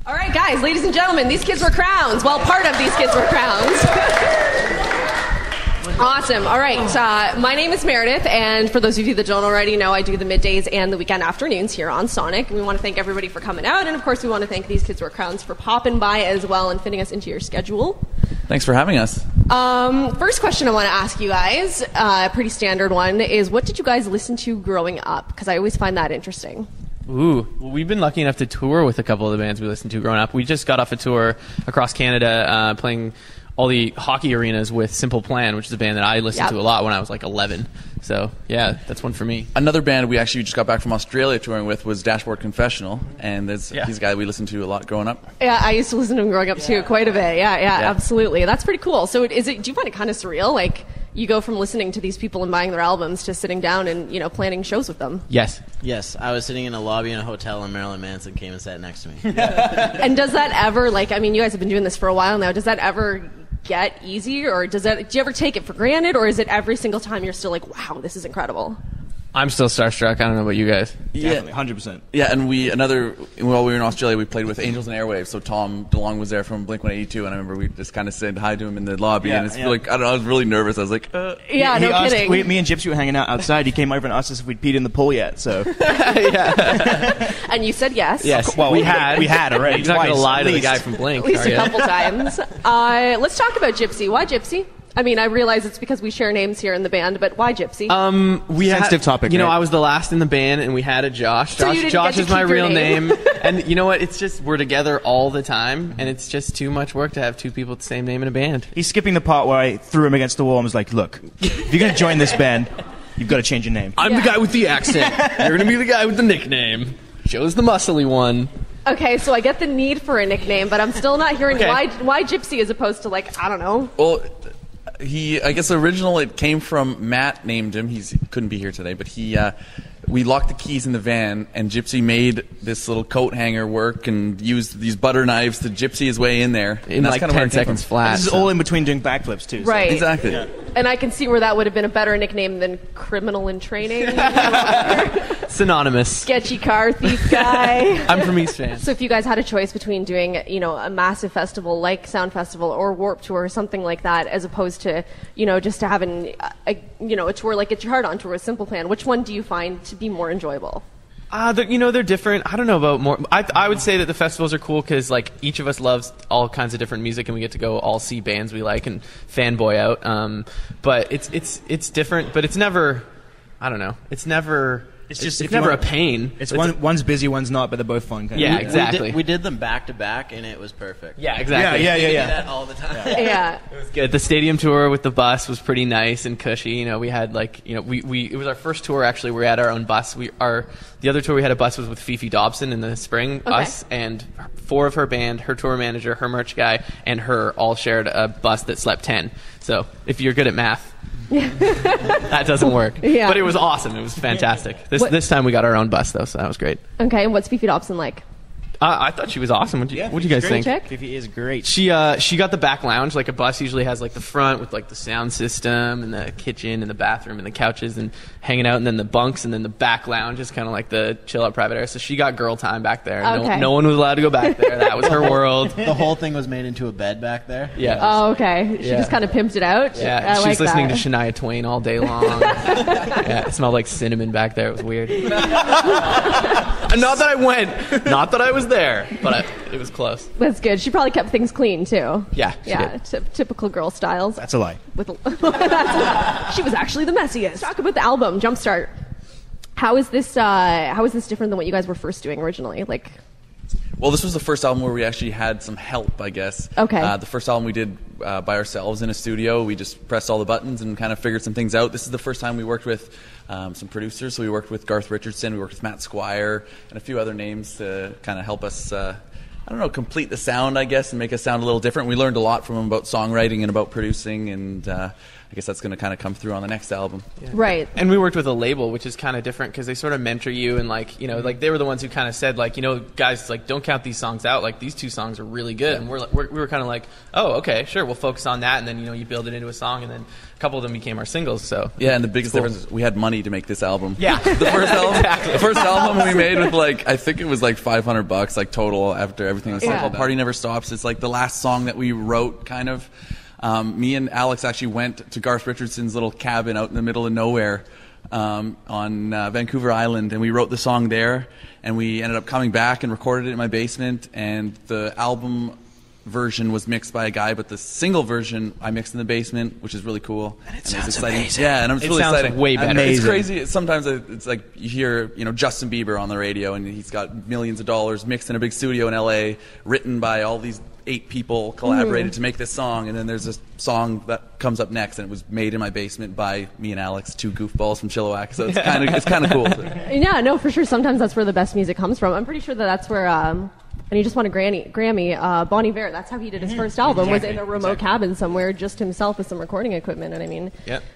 All right, guys, ladies and gentlemen, these kids were crowns. Well, part of these kids were crowns. Awesome. All right. My name is Meredith, and for those of you that don't already know, I do the middays and the weekend afternoons here on SONiC. We want to thank everybody for coming out, and of course, we want to thank these kids were crowns for popping by as well and fitting us into your schedule. Thanks for having us. First question I want to ask you guys, a pretty standard one, is what did you guys listen to growing up? Because I always find that interesting. Ooh, well, we've been lucky enough to tour with a couple of the bands we listened to growing up. We just got off a tour across Canada playing all the hockey arenas with Simple Plan, which is a band that I listened to a lot when I was like 11. So, yeah, that's one for me. Another band we actually just got back from Australia touring with was Dashboard Confessional, and he's a guy we listened to a lot growing up. Yeah, I used to listen to him growing up too, quite a bit. Yeah, absolutely. That's pretty cool. So do you find it kind of surreal? Like, you go from listening to these people and buying their albums to sitting down and, planning shows with them. Yes. Yes, I was sitting in a lobby in a hotel and Marilyn Manson came and sat next to me. And does that ever, you guys have been doing this for a while now, does that ever get easy, or do you ever take it for granted, or is it every single time you're still like, wow, this is incredible? I'm still starstruck. I don't know about you guys. Definitely, 100%. Yeah, and while we were in Australia, we played with Angels and Airwaves, so Tom DeLonge was there from Blink-182, and I remember we just kind of said hi to him in the lobby, and I was really nervous. I was like, Yeah, no kidding. Me and Gypsy were hanging out outside. He came over and asked us if we'd peed in the pool yet, so. And you said yes. Yes, well, we had already. You're not going to lie to the guy from Blink, at least a couple times. Let's talk about Gypsy. Why Gypsy? I mean, I realize it's because we share names here in the band, but why Gypsy? Sensitive topic. You know, I was the last in the band, and we had a Josh. So Josh is my real name. And you know what? It's just we're together all the time, and it's just too much work to have two people with the same name in a band. He's skipping the part where I threw him against the wall and was like, look, if you're going to join this band, you've got to change your name. I'm the guy with the accent. You're going to be the guy with the nickname. Joe's the muscly one. Okay, so I get the need for a nickname, but I'm still not hearing why Gypsy as opposed to, I don't know. Well, I guess originally it came from Matt named him. He couldn't be here today, but we locked the keys in the van, and Gypsy made this little coat hanger work and used these butter knives to gypsy his way in there. In like 10 seconds flat. This is all in between doing backflips, too. So. Right. Exactly. Yeah. And I can see where that would have been a better nickname than Criminal in Training. Synonymous. Sketchy car thief guy. I'm from East Van. So if you guys had a choice between doing, a massive festival like Sound Festival or Warped Tour or something like that, as opposed to, just to having, a tour like Get Your Heart On Tour with Simple Plan, which one do you find to be more enjoyable? They're different. I don't know about more. I would say that the festivals are cool because each of us loves all kinds of different music, and we get to go all see bands we like and fanboy out. But it's different. But it's never. I don't know. It's never. It's never a pain. One's busy, one's not, but they're both fun. Yeah, exactly. We did them back to back, and it was perfect. Yeah, exactly. We did that all the time. Yeah. It was good. The stadium tour with the bus was pretty nice and cushy. We had it was our first tour actually. We had our own bus. The other tour we had a bus was with Fifi Dobson in the spring. Okay. Us and 4 of her band, her tour manager, her merch guy, and her all shared a bus that slept 10. So if you're good at math. That doesn't work. Yeah. But it was awesome. It was fantastic. This time we got our own bus, though, so that was great. Okay, and what's Fifi Dobson like? I thought she was awesome. What'd you guys think? Fifi is great. She got the back lounge. Like a bus usually has the front with the sound system and the kitchen and the bathroom and the couches and hanging out, and then the bunks, and then the back lounge is kind of like the chill out private area. So she got girl time back there. Okay. No one was allowed to go back there. That was her world. The whole thing was made into a bed back there. Yeah. Oh, okay. She just kind of pimped it out. Yeah. She's listening to Shania Twain all day long. Yeah. It smelled like cinnamon back there. It was weird. Not that I went. Not that I was there. But it was close. That's good. She probably kept things clean, too. Yeah. Typical girl styles. That's a lie. That's a lie. She was actually the messiest. Talk about the album, Jumpstart. How is this different than what you guys were first doing originally? Well, this was the first album where we actually had some help, I guess. Okay. The first album we did by ourselves in a studio. We just pressed all the buttons and kind of figured some things out. This is the first time we worked with some producers. So we worked with Garth Richardson, we worked with Matt Squire, and a few other names to kind of help us, complete the sound, I guess, and make us sound a little different. We learned a lot from them about songwriting and about producing, and I guess that's going to kind of come through on the next album. Yeah. Right. And we worked with a label, which is kind of different because they sort of mentor you and like, you know, like they were the ones who kind of said like, you know, guys, like don't count these songs out. Like these 2 songs are really good. And we were kind of like, oh, okay, sure, we'll focus on that. And then, you know, you build it into a song, and then a couple of them became our singles. So yeah, and the biggest difference is we had money to make this album. Yeah. The first album, exactly. The first album we made with like, I think it was like $500 like total after everything was called Party Never Stops. It's like the last song that we wrote kind of. Me and Alex actually went to Garth Richardson's little cabin out in the middle of nowhere on Vancouver Island, and we wrote the song there, and we ended up coming back and recorded it in my basement, and the album version was mixed by a guy, but the single version I mixed in the basement, which is really cool. And it sounds amazing. Yeah, and it's really sounds exciting. way better. It's crazy. Sometimes it's like you hear, you know, Justin Bieber on the radio, and he's got millions of dollars mixed in a big studio in LA, written by all these 8 people collaborated to make this song, and then there's this song that comes up next, and it was made in my basement by me and Alex, 2 goofballs from Chilliwack. So it's kind of cool. Yeah, no, for sure. Sometimes that's where the best music comes from. I'm pretty sure that's where. And he just won a Grammy. Bon Iver, that's how he did his first album, was in a remote cabin somewhere, just himself with some recording equipment. And I mean,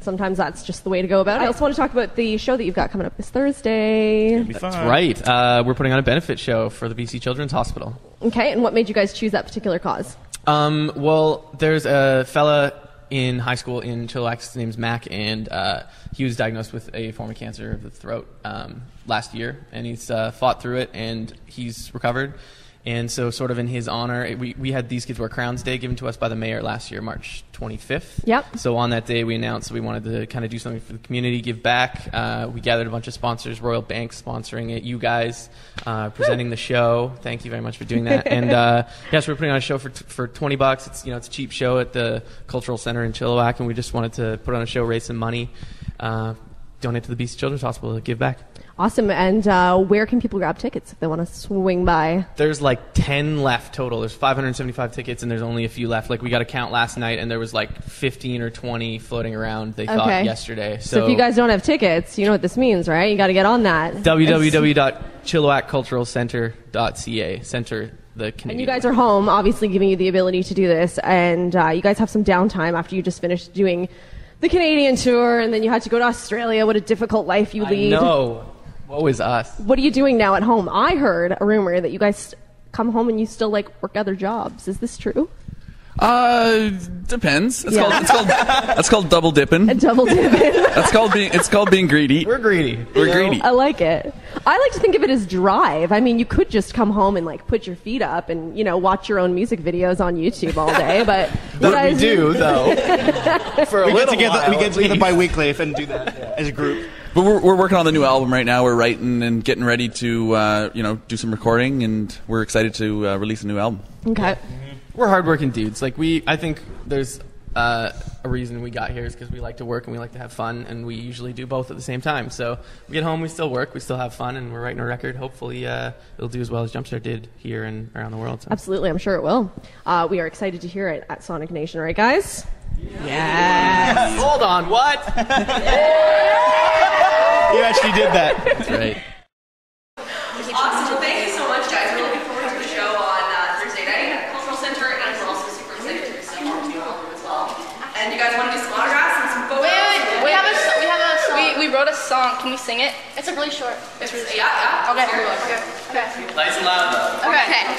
sometimes that's just the way to go about it. I also want to talk about the show that you've got coming up this Thursday. That's right. We're putting on a benefit show for the BC Children's Hospital. Okay, and what made you guys choose that particular cause? Well, there's a fella in high school in Chilliwack. His name's Mac, and he was diagnosed with a form of cancer of the throat last year, and he's fought through it, and he's recovered. And so sort of in his honor, we had These Kids Wear Crowns Day given to us by the mayor last year, March 25th. Yep. So on that day, we announced we wanted to kind of do something for the community, give back. We gathered a bunch of sponsors, Royal Bank sponsoring it, you guys presenting the show. Thank you very much for doing that. And yes, we're putting on a show for $20. It's, you know, it's a cheap show at the Cultural Center in Chilliwack, and we just wanted to put on a show, raise some money, donate to the BC Children's Hospital to give back. Awesome. And where can people grab tickets if they want to swing by? There's like 10 left total. There's 575 tickets, and there's only a few left. Like, we got a count last night, and there was like 15 or 20 floating around, they thought, yesterday. So if you guys don't have tickets, you know what this means, right? You got to get on that. www.chilliwackculturalcenter.ca. Center, the Canadian. And you guys are home, obviously giving you the ability to do this, and you guys have some downtime after you just finished doing the Canadian tour, and then you had to go to Australia. What a difficult life you lead. I know. Woe is us. What are you doing now at home? I heard a rumor that you guys come home and you still like work other jobs. Is this true? Depends. That's called double dipping. Double dipping. It's called being greedy. We're greedy. We're greedy. I like it. I like to think of it as drive. I mean, you could just come home and like put your feet up and, you know, watch your own music videos on YouTube all day, but we do though. For a little while, we get together bi-weekly and do that as a group. But we're working on the new album right now. We're writing and getting ready to do some recording, and we're excited to release a new album. Okay. We're hardworking dudes. Like, I think there's a reason we got here is because we like to work and we like to have fun, and we usually do both at the same time. So we get home, we still work, we still have fun, and we're writing a record. Hopefully it'll do as well as Jumpstart did here and around the world. So. Absolutely, I'm sure it will. We are excited to hear it at Sonic Nation, right, guys? Yes. Hold on, what? You actually did that. That's right. Awesome. Well, thank you so much, guys. We're looking forward to the show on Thursday night at the Cultural Center, and we're also super excited to receive our new album as well. And you guys want to do some autographs and some photos? Wait. We have a song. We wrote a song. Can we sing it? It's a really short. Yeah. Okay. Nice and loud, though. Okay. 1,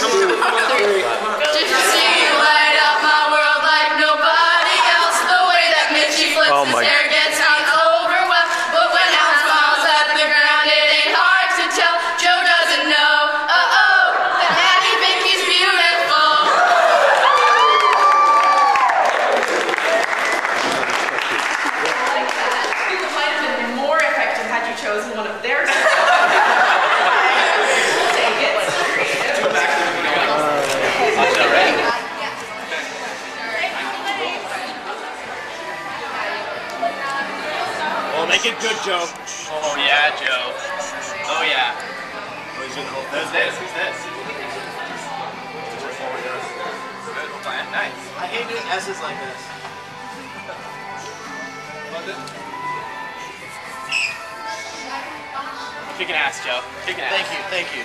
2, 3. Just see you light up my world like nobody else. The way that Mitchie flips his hair gets me overwhelmed. But when Al smiles at the ground, it ain't hard to tell. Joe doesn't know. That Hattie Vicky's beautiful. I like that. I think it might have been more effective had you chosen one of their songs. Take it. Well, make it good, Joe. Oh, yeah, Joe. Oh, yeah. Who's this? Who's this? Good plan. Nice. I hate doing S's like this. Kicking ass, Joe. Kicking ass. Thank you.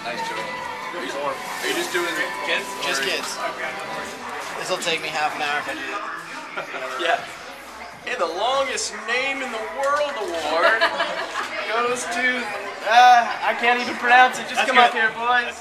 Nice, Joe. Are you just doing kids? Just kids. This will take me half an hour if I do it. Yeah. Hey, the longest name in the world award goes to, I can't even pronounce it. Just come up here, boys.